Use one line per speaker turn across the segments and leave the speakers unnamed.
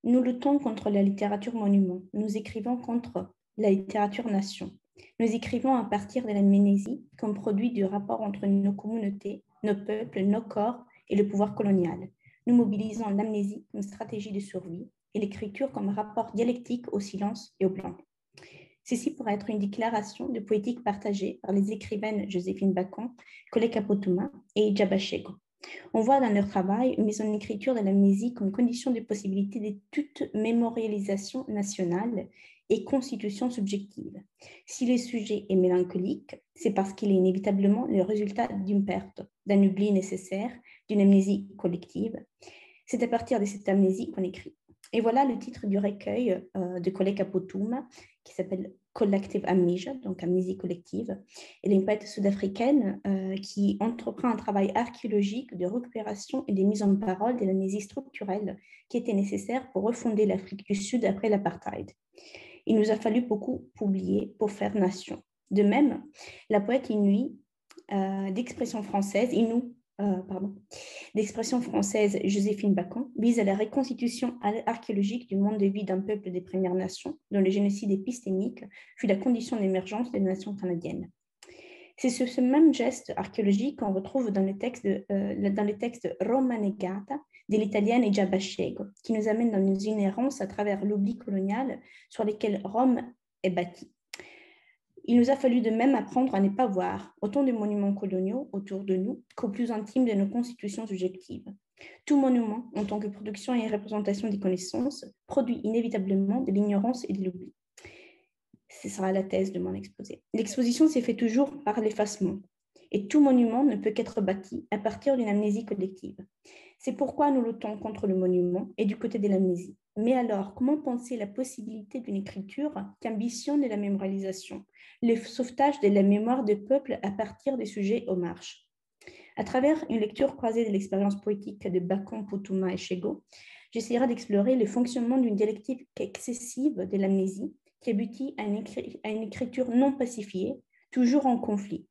Nous luttons contre la littérature monument. Nous écrivons contre la littérature nation. Nous écrivons à partir de l'amnésie comme produit du rapport entre nos communautés, nos peuples, nos corps et le pouvoir colonial. Nous mobilisons l'amnésie comme stratégie de survie et l'écriture comme rapport dialectique au silence et au blanc. Ceci pourrait être une déclaration de poétique partagée par les écrivaines Joséphine Bacon, Kole Kapotuma et Ijaba Shego. On voit dans leur travail une mise en écriture de l'amnésie comme condition de possibilité de toute mémorialisation nationale et constitution subjective. Si le sujet est mélancolique, c'est parce qu'il est inévitablement le résultat d'une perte, d'un oubli nécessaire, d'une amnésie collective. C'est à partir de cette amnésie qu'on écrit. Et voilà le titre du recueil de Kole Kapotuma qui s'appelle Collective Amnesia, donc amnésie collective. Elle est une poète sud-africaine qui entreprend un travail archéologique de récupération et de mise en parole de l'amnésie structurelle qui était nécessaire pour refonder l'Afrique du Sud après l'apartheid. Il nous a fallu beaucoup publier pour faire nation. De même, la poète inuit d'expression française, d'expression française Joséphine Bacon vise à la reconstitution archéologique du monde de vie d'un peuple des Premières Nations dont le génocide épistémique fut la condition d'émergence des nations canadiennes. C'est ce même geste archéologique qu'on retrouve dans le texte Roma Negata de l'italienne Ijaba Shego, qui nous amène dans une errance à travers l'oubli colonial sur lesquels Rome est bâtie. Il nous a fallu de même apprendre à ne pas voir autant de monuments coloniaux autour de nous qu'au plus intime de nos constitutions subjectives. Tout monument, en tant que production et représentation des connaissances, produit inévitablement de l'ignorance et de l'oubli. Ce sera la thèse de mon exposé. L'exposition s'est faite toujours par l'effacement, et tout monument ne peut qu'être bâti à partir d'une amnésie collective. C'est pourquoi nous luttons contre le monument et du côté de l'amnésie. Mais alors, comment penser la possibilité d'une écriture qui ambitionne la mémorialisation, le sauvetage de la mémoire des peuples à partir des sujets aux marges? À travers une lecture croisée de l'expérience poétique de Bacon, Putuma et Shego, j'essaierai d'explorer le fonctionnement d'une dialectique excessive de l'amnésie qui aboutit à une écriture non pacifiée, toujours en conflit.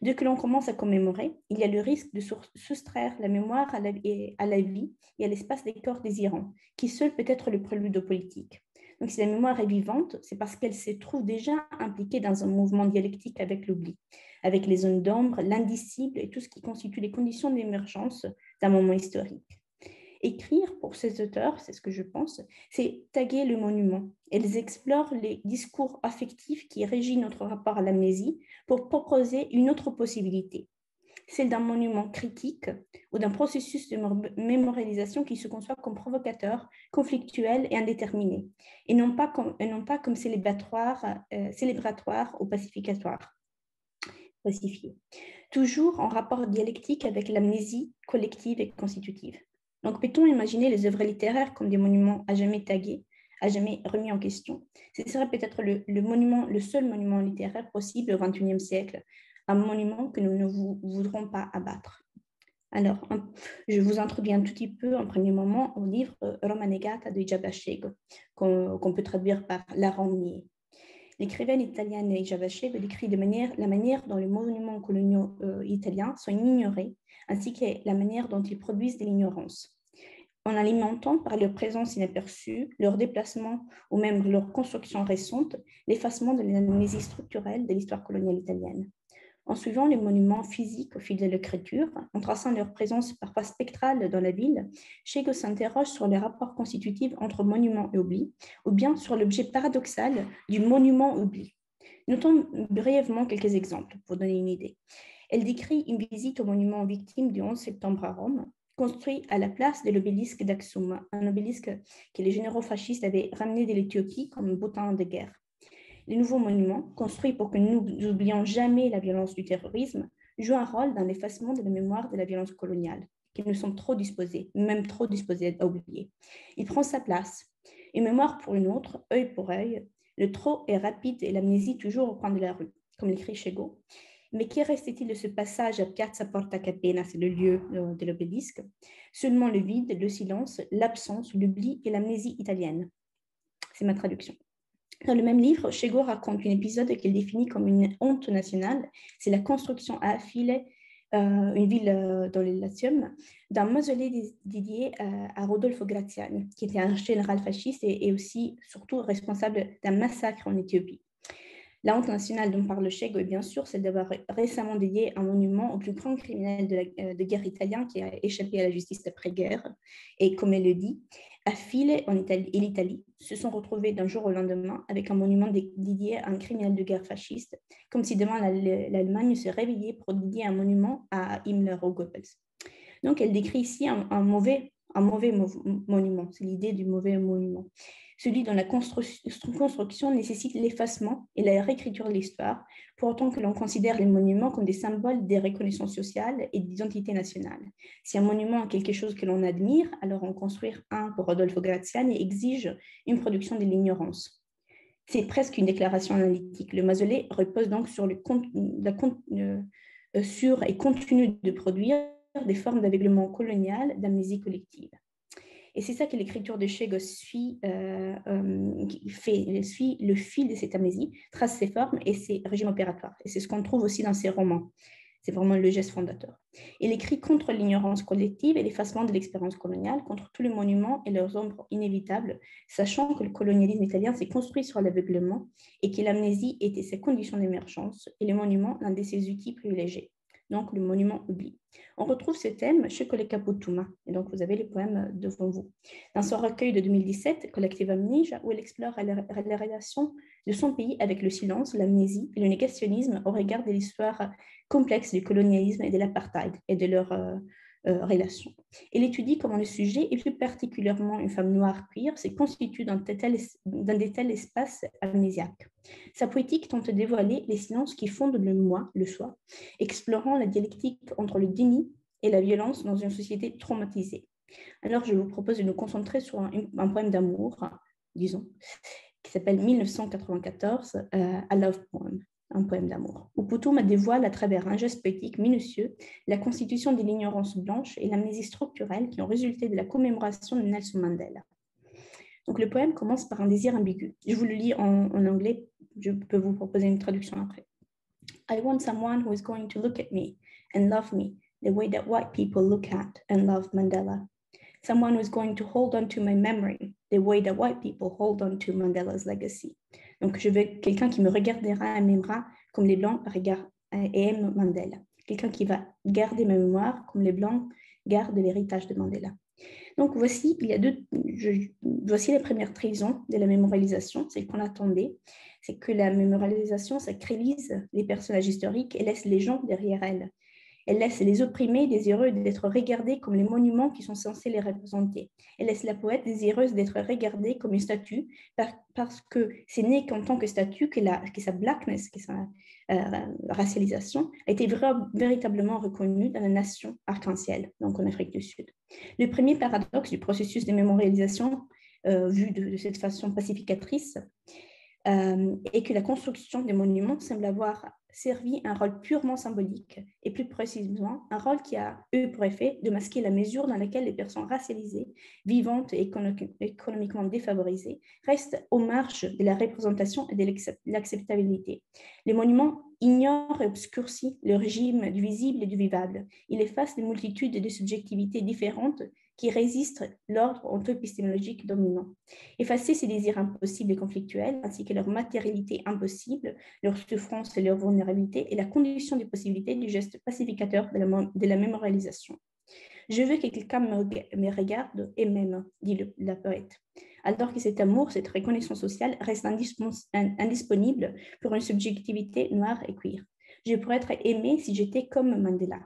Dès que l'on commence à commémorer, il y a le risque de soustraire la mémoire à la vie et à l'espace des corps désirants, qui seul peut être le prélude aux politiques. Donc si la mémoire est vivante, c'est parce qu'elle se trouve déjà impliquée dans un mouvement dialectique avec l'oubli, avec les zones d'ombre, l'indicible et tout ce qui constitue les conditions d'émergence d'un moment historique. Écrire pour ces auteurs, c'est ce que je pense, c'est taguer le monument. Elles explorent les discours affectifs qui régissent notre rapport à l'amnésie pour proposer une autre possibilité, celle d'un monument critique ou d'un processus de mémorialisation qui se conçoit comme provocateur, conflictuel et indéterminé, et non pas comme célébratoire ou pacificatoire. Pacifié. Toujours en rapport dialectique avec l'amnésie collective et constitutive. Donc, peut-on imaginer les œuvres littéraires comme des monuments à jamais tagués, à jamais remis en question? Ce serait peut-être le seul monument littéraire possible au XXIe siècle, un monument que nous ne voudrons pas abattre. Alors, je vous introduis un tout petit peu en premier moment au livre Roma Negata de Ijaba Shego, qu'on peut traduire par La Reniée. L'écrivaine italienne Ijaba Shego décrit la manière dont les monuments coloniaux italiens sont ignorés, ainsi que la manière dont ils produisent de l'ignorance, en alimentant par leur présence inaperçue, leur déplacement ou même leur construction récente, l'effacement de l'amnésie structurelle de l'histoire coloniale italienne. En suivant les monuments physiques au fil de l'écriture, en traçant leur présence parfois spectrale dans la ville, Shego s'interroge sur les rapports constitutifs entre monument et oubli, ou bien sur l'objet paradoxal du monument-oubli. Notons brièvement quelques exemples pour donner une idée. Elle décrit une visite au monument aux victimes du 11 septembre à Rome, construit à la place de l'obélisque d'Axum, un obélisque que les généraux fascistes avaient ramené de l'Éthiopie comme butin de guerre. Les nouveaux monuments, construits pour que nous n'oublions jamais la violence du terrorisme, jouent un rôle dans l'effacement de la mémoire de la violence coloniale, qu'ils nous sommes trop disposés à oublier. Il prend sa place. Une mémoire pour une autre, œil pour œil, le trop est rapide et l'amnésie toujours au coin de la rue, comme l'écrit Shego. Mais qu'y reste-t-il de ce passage à Piazza Porta Capena, c'est le lieu de l'obélisque? Seulement le vide, le silence, l'absence, l'oubli et l'amnésie italienne. C'est ma traduction. Dans le même livre, Shego raconte un épisode qu'il définit comme une honte nationale, c'est la construction à filet une ville dans le Latium, d'un mausolée dédié à Rodolfo Graziani, qui était un général fasciste et aussi, surtout, responsable d'un massacre en Éthiopie. La honte nationale dont parle Chego est bien sûr celle d'avoir récemment dédié un monument au plus grand criminel de guerre italien qui a échappé à la justice après-guerre. Et comme elle le dit, à File en Italie et l'Italie se sont retrouvés d'un jour au lendemain avec un monument dédié à un criminel de guerre fasciste, comme si demain l'Allemagne se réveillait pour dédier un monument à Himmler ou Goebbels. Donc elle décrit ici un mauvais monument, c'est l'idée du mauvais monument, celui dont la construction nécessite l'effacement et la réécriture de l'histoire, pour autant que l'on considère les monuments comme des symboles des reconnaissances sociales et d'identité nationale. Si un monument est quelque chose que l'on admire, alors en construire un pour Rodolfo Graziani exige une production de l'ignorance. C'est presque une déclaration analytique. Le mausolée repose donc sur sur et continue de produire des formes d'aveuglement colonial, d'amnésie collective. Et c'est ça que l'écriture de Chego suit le fil de cette amnésie, trace ses formes et ses régimes opératoires. Et c'est ce qu'on trouve aussi dans ses romans. C'est vraiment le geste fondateur. Il écrit contre l'ignorance collective et l'effacement de l'expérience coloniale, contre tous les monuments et leurs ombres inévitables, sachant que le colonialisme italien s'est construit sur l'aveuglement et que l'amnésie était sa condition d'émergence et les monuments l'un de ses outils privilégiés. Donc le monument oubli. On retrouve ce thème chez Collega Putuma, et donc vous avez le poème devant vous. Dans son recueil de 2017, Collective Amnesia, où elle explore la relation de son pays avec le silence, l'amnésie et le négationnisme au regard de l'histoire complexe du colonialisme et de l'apartheid et de leurs relations. Elle étudie comment le sujet, et plus particulièrement une femme noire queer, se constitue dans de tels espaces amnésiaques. Sa poétique tente de dévoiler les silences qui fondent le moi, le soi, explorant la dialectique entre le déni et la violence dans une société traumatisée. Alors, je vous propose de nous concentrer sur un poème d'amour, disons, qui s'appelle 1994, A Love Poem, un poème d'amour, où Putuma dévoile à travers un geste poétique minutieux la constitution de l'ignorance blanche et l'amnésie structurelle qui ont résulté de la commémoration de Nelson Mandela. Donc, le poème commence par un désir ambigu. Je vous le lis en anglais, je peux vous proposer une traduction après. I want someone who is going to look at me and love me the way that white people look at and love Mandela. Someone who is going to hold on to my memory the way that white people hold on to Mandela's legacy. Donc, je veux quelqu'un qui me regardera et m'aimera comme les Blancs regardent et aiment Mandela. Quelqu'un qui va garder ma mémoire comme les Blancs gardent l'héritage de Mandela. Donc, voici la première trahison de la mémorialisation, c'est qu'on attendait, c'est que la mémorialisation sacralise les personnages historiques et laisse les gens derrière elles. Elle laisse les opprimés désireux d'être regardés comme les monuments qui sont censés les représenter. Elle laisse la poète désireuse d'être regardée comme une statue parce que c'est né qu'en tant que statue que sa blackness, que sa racialisation a été véritablement reconnue dans la nation arc-en-ciel, donc en Afrique du Sud. Le premier paradoxe du processus de mémorialisation vu de cette façon pacificatrice et que la construction des monuments semble avoir servi un rôle purement symbolique et plus précisément un rôle qui a eu pour effet de masquer la mesure dans laquelle les personnes racialisées, vivantes et économiquement défavorisées restent aux marges de la représentation et de l'acceptabilité. Les monuments ignorent et obscurcissent le régime du visible et du vivable. Il efface des multitudes de subjectivités différentes qui résistent l'ordre onto-épistémologique dominant. Effacer ces désirs impossibles et conflictuels, ainsi que leur matérialité impossible, leur souffrance et leur vulnérabilité, est la condition des possibilités du geste pacificateur de la mémorialisation. Je veux que quelqu'un me regarde et m'aime, dit la poète. Alors que cet amour, cette reconnaissance sociale reste indisponible pour une subjectivité noire et queer. Je pourrais être aimée si j'étais comme Mandela.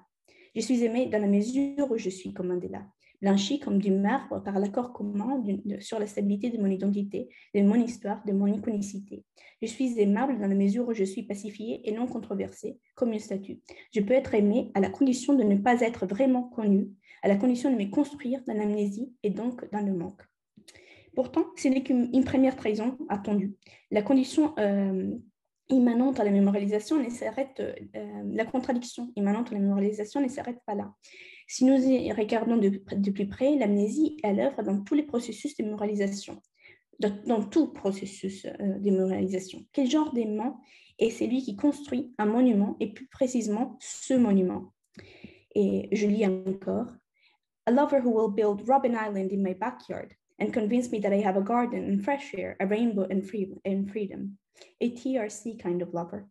Je suis aimée dans la mesure où je suis comme Mandela, blanchie comme du marbre par l'accord commun sur la stabilité de mon identité, de mon histoire, de mon iconicité. Je suis aimable dans la mesure où je suis pacifiée et non controversée, comme une statue. Je peux être aimée à la condition de ne pas être vraiment connue, à la condition de me construire dans l'amnésie et donc dans le manque. Pourtant, ce n'est qu'une première trahison attendue. La condition immanente à la mémorialisation la contradiction immanente à la mémorialisation ne s'arrête pas là. Si nous y regardons de plus près, l'amnésie est à l'œuvre dans tous les processus de mémorialisation, dans tout processus de mémorialisation. Quel genre d'aimant est celui qui construit un monument et plus précisément ce monument? Et je lis encore. A lover who will build Robben Island in my backyard and convince me that I have a garden and fresh air, a rainbow and freedom. A TRC kind of lover.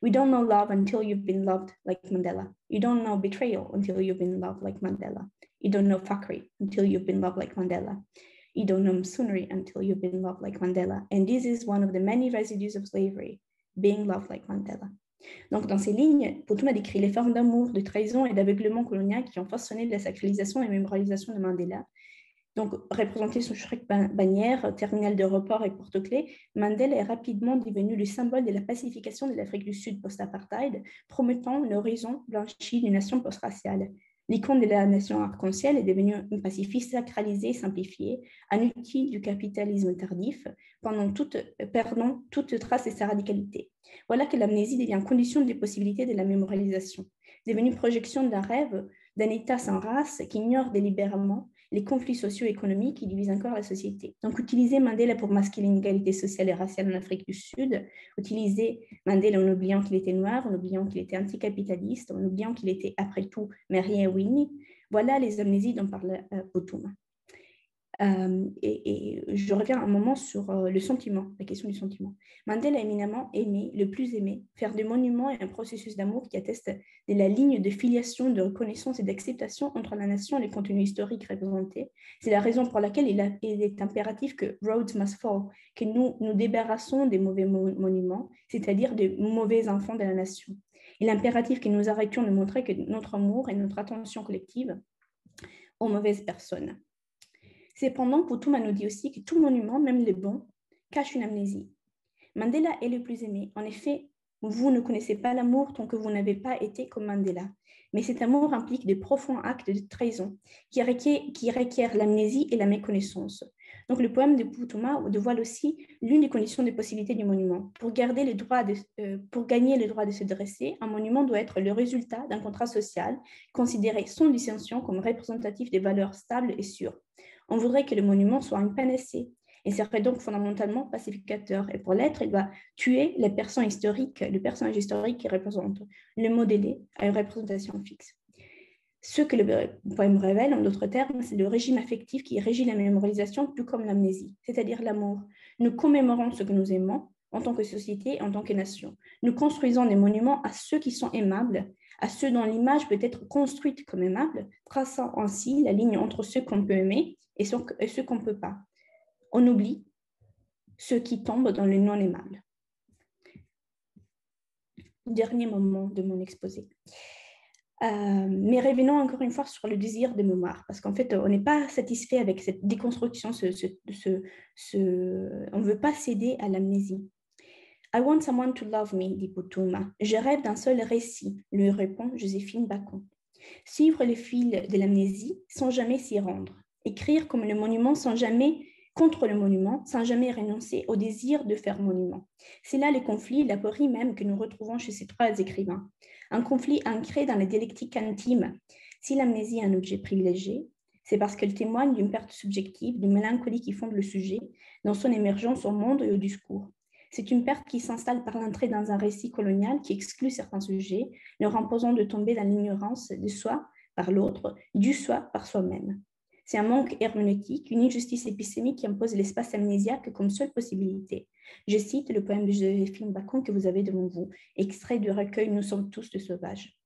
We don't know love until you've been loved like Mandela. You don't know betrayal until you've been loved like Mandela. You don't know fuckery until you've been loved like Mandela. You don't know Msunery until you've been loved like Mandela. And this is one of the many residues of slavery, being loved like Mandela. Donc, dans ces lignes, Putuma décrit les formes d'amour, de trahison et d'aveuglement colonial qui ont façonné la sacralisation et mémorialisation de Mandela. Donc, représenté sous chaque bannière, terminal de report et porte-clés, Mandela est rapidement devenu le symbole de la pacification de l'Afrique du Sud post-apartheid, promettant l'horizon blanchi d'une nation post-raciale. L'icône de la nation arc-en-ciel est devenue un pacifiste sacralisé et simplifié, un outil du capitalisme tardif, perdant toute trace de sa radicalité. Voilà que l'amnésie devient condition des possibilités de la mémorialisation, devenue projection d'un rêve, d'un État sans race qui ignore délibérément les conflits socio-économiques qui divisent encore la société. Donc, utiliser Mandela pour masquer l'inégalité sociale et raciale en Afrique du Sud, utiliser Mandela en oubliant qu'il était noir, en oubliant qu'il était anticapitaliste, en oubliant qu'il était, après tout, Mary et Winnie, voilà les amnésies dont parle Putuma. Et je reviens un moment sur le sentiment, la question du sentiment. Mandela a éminemment aimé, le plus aimé, faire des monuments et un processus d'amour qui atteste de la ligne de filiation, de reconnaissance et d'acceptation entre la nation et les contenus historiques représentés. C'est la raison pour laquelle il est impératif que Rhodes must fall, que nous nous débarrassons des mauvais monuments, c'est-à-dire des mauvais enfants de la nation. Il est impératif que nous arrêtions de montrer que notre amour et notre attention collective aux mauvaises personnes. Cependant, Putuma nous dit aussi que tout monument, même les bons, cache une amnésie. Mandela est le plus aimé. En effet, vous ne connaissez pas l'amour tant que vous n'avez pas été comme Mandela. Mais cet amour implique de profonds actes de trahison qui requièrent l'amnésie et la méconnaissance. Donc, le poème de Putuma dévoile aussi l'une des conditions de possibilité du monument. Pour gagner le droit de se dresser, un monument doit être le résultat d'un contrat social considéré sans dissension comme représentatif des valeurs stables et sûres. On voudrait que le monument soit une panacée et serait donc fondamentalement pacificateur. Et pour l'être, il doit tuer le personnage historique qui représente, le modeler à une représentation fixe. Ce que le poème révèle, en d'autres termes, c'est le régime affectif qui régit la mémorisation, tout comme l'amnésie, c'est-à-dire l'amour. Nous commémorons ce que nous aimons en tant que société et en tant que nation. Nous construisons des monuments à ceux qui sont aimables, à ceux dont l'image peut être construite comme aimable, traçant ainsi la ligne entre ceux qu'on peut aimer et ceux qu'on ne peut pas. On oublie ceux qui tombent dans le non-aimable. Dernier moment de mon exposé. Mais revenons encore une fois sur le désir de mémoire, parce qu'en fait, on n'est pas satisfait avec cette déconstruction, on ne veut pas céder à l'amnésie. I want someone to love me, dit Putuma. Je rêve d'un seul récit, lui répond Joséphine Bacon. Suivre le fil de l'amnésie sans jamais s'y rendre. Écrire comme le monument contre le monument, sans jamais renoncer au désir de faire monument. C'est là le conflit, l'aporie même que nous retrouvons chez ces trois écrivains. Un conflit ancré dans la dialectique intime. Si l'amnésie est un objet privilégié, c'est parce qu'elle témoigne d'une perte subjective, d'une mélancolie qui fonde le sujet dans son émergence au monde et au discours. C'est une perte qui s'installe par l'entrée dans un récit colonial qui exclut certains sujets, leur imposant de tomber dans l'ignorance de soi par l'autre, du soi par soi-même. C'est un manque herméneutique, une injustice épistémique qui impose l'espace amnésiaque comme seule possibilité. Je cite le poème de Joséphine Bacon que vous avez devant vous, extrait du recueil « Nous sommes tous des sauvages ».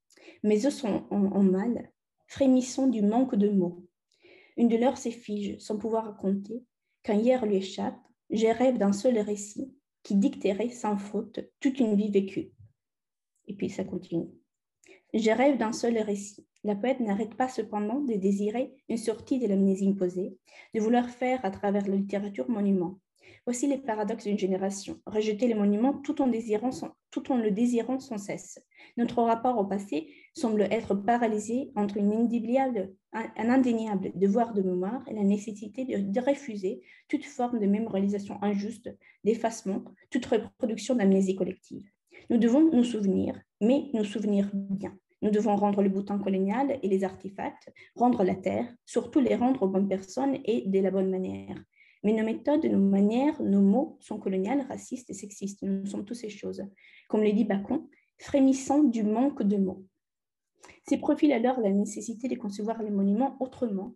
Mes os sont en mal, frémissant du manque de mots. Une douleur s'effige sans pouvoir raconter, quand hier lui échappe, je rêve d'un seul récit qui dicterait sans faute toute une vie vécue. Et puis ça continue. Je rêve d'un seul récit. La poète n'arrête pas cependant de désirer une sortie de l'amnésie imposée, de vouloir faire à travers la littérature monument. Voici les paradoxes d'une génération. Rejeter les monuments tout en le désirant sans cesse. Notre rapport au passé semble être paralysé entre un indéniable devoir de mémoire et la nécessité de refuser toute forme de mémorialisation injuste, d'effacement, toute reproduction d'amnésie collective. Nous devons nous souvenir, mais nous souvenir bien. Nous devons rendre le bouton colonial et les artefacts, rendre la terre, surtout les rendre aux bonnes personnes et de la bonne manière. Mais nos méthodes, nos manières, nos mots sont coloniales, racistes et sexistes. Nous sommes tous ces choses. Comme le dit Bacon, frémissant du manque de mots. Ces profils alors la nécessité de concevoir les monuments autrement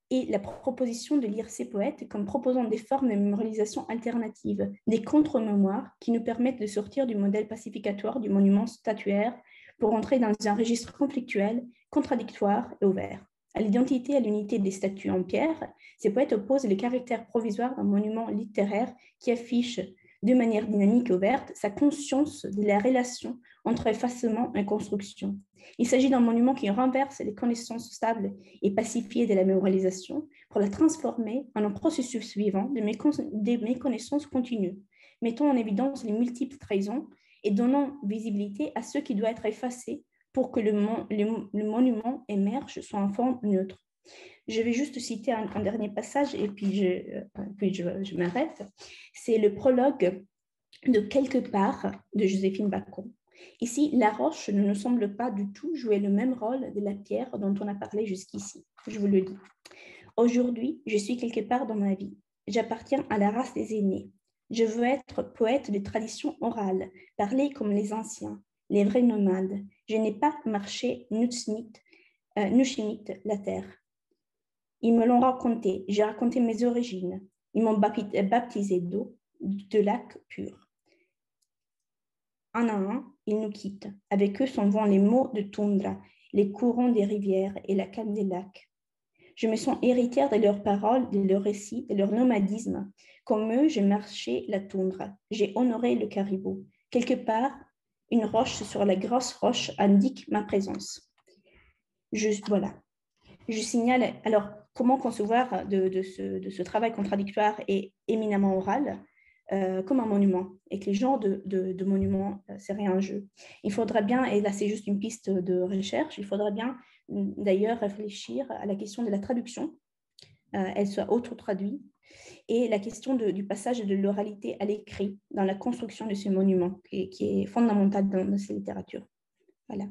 et la proposition de lire ces poètes comme proposant des formes de mémorisation alternatives, des contre-mémoires qui nous permettent de sortir du modèle pacificatoire du monument statuaire pour entrer dans un registre conflictuel, contradictoire et ouvert. À l'identité et à l'unité des statues en pierre, ces poètes opposent le caractère provisoire d'un monument littéraire qui affiche de manière dynamique et ouverte sa conscience de la relation entre effacement et construction. Il s'agit d'un monument qui renverse les connaissances stables et pacifiées de la mémorialisation pour la transformer en un processus vivant de méconnaissance continue, mettant en évidence les multiples trahisons et donnant visibilité à ce qui doit être effacé pour que le monument émerge sous une forme neutre. Je vais juste citer un dernier passage et puis je m'arrête. C'est le prologue de Quelque part de Joséphine Bacon. Ici, la roche ne nous semble pas du tout jouer le même rôle de la pierre dont on a parlé jusqu'ici. Je vous le dis. Aujourd'hui, je suis quelque part dans ma vie. J'appartiens à la race des aînés. Je veux être poète de tradition orale, parler comme les anciens, les vrais nomades. Je n'ai pas marché Nushimit, la terre. Ils me l'ont raconté, j'ai raconté mes origines. Ils m'ont baptisé d'eau, de lac pur. Un à un, ils nous quittent. Avec eux s'en vont les mots de toundra, les courants des rivières et la calme des lacs. Je me sens héritière de leurs paroles, de leurs récits, de leur nomadisme. Comme eux, j'ai marché la toundra, j'ai honoré le caribou. Quelque part, une roche sur la grosse roche indique ma présence. Voilà. Je signale, alors, comment concevoir de ce travail contradictoire et éminemment oral comme un monument, et que les genres de monuments seraient un jeu. Il faudra bien, et là c'est juste une piste de recherche, il faudra bien d'ailleurs réfléchir à la question de la traduction, elle soit auto-traduite, et la question du passage de l'oralité à l'écrit dans la construction de ce monument, qui est fondamental dans ces littératures. Voilà.